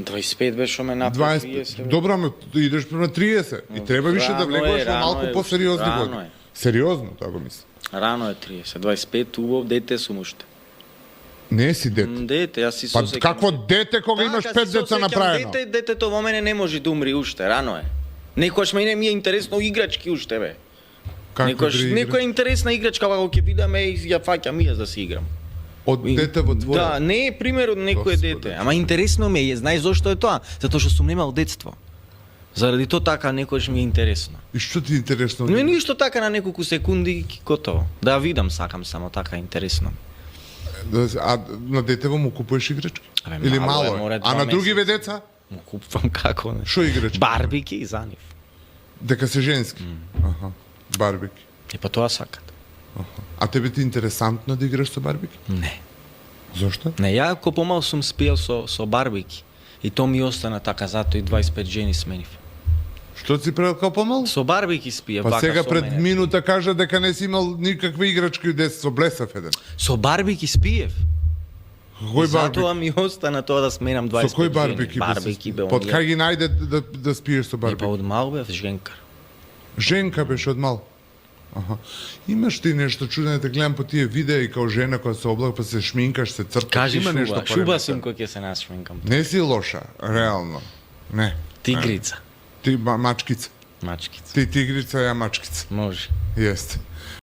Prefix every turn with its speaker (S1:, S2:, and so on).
S1: 25 беше ме напред 30.
S2: Добро, ама идеш према 30 и треба више да влегуваш во малку посериозни години. Сериозно, така го мислам.
S1: Рано е 30, 25 убав дете сум уште.
S2: Не си дете.
S1: Дете, јас си
S2: Па
S1: сосеќам.
S2: какво дете кога имаш 5 деца направено?
S1: Детето во мене не може да умри уште, рано е. Некојаш мене ми е интересно играчки уште бе. Некоја интересна играчка кога ќе видиме и ја фаќам и јас да си играм.
S2: Од дете во твоја.
S1: Да, не е пример од некое дете, ама интересно ми е, знаеш зошто е тоа? Затоа што сум немал детство. Заради тоа така некојаш ми е интересно.
S2: И што ти е интересно?
S1: Не ништо така на неколку секунди готово. Да ја видам сакам само така интересно.
S2: А на детево му купуваш играчки? Или мало е? А на другиве деца?
S1: Му купувам како не.
S2: Што играчки?
S1: Барбики за нив.
S2: Дека се женски? Аха, барбики.
S1: И па тоа сакат.
S2: А тебе ти интересантно да играш со барбики?
S1: Не.
S2: Зошто?
S1: Не, ја ко помал сум спиел со барбики. И то ми остана така, затоа и 25 жени сменив.
S2: Што си правил као помал?
S1: Со барбики спиев,
S2: Па
S1: вака
S2: сега
S1: со
S2: пред
S1: мене.
S2: минута кажа дека не си имал никакви играчки од детство, блесав еден.
S1: Со барбики спиев.
S2: Кој барбики?
S1: Затоа ми остана тоа да сменам 25
S2: Со кој барбики?
S1: жени. Барбики бе.
S2: Под кај ги најде да спиеш со
S1: И па
S2: барбики?
S1: од мал бев женкар.
S2: Женка беше од мал. Аха. Имаш ти нешто чудено, те гледам по тие видеа и као жена која се облага, па се шминкаш, се црташ,
S1: Кажи
S2: има нешто
S1: шуба сум кој ќе се нашминкам.
S2: Не си лоша, реално. Не.
S1: Тигрица,
S2: Ти мачкица.
S1: мачкица.
S2: Ти тигрица, ја мачкица.
S1: Може.
S2: Јесте.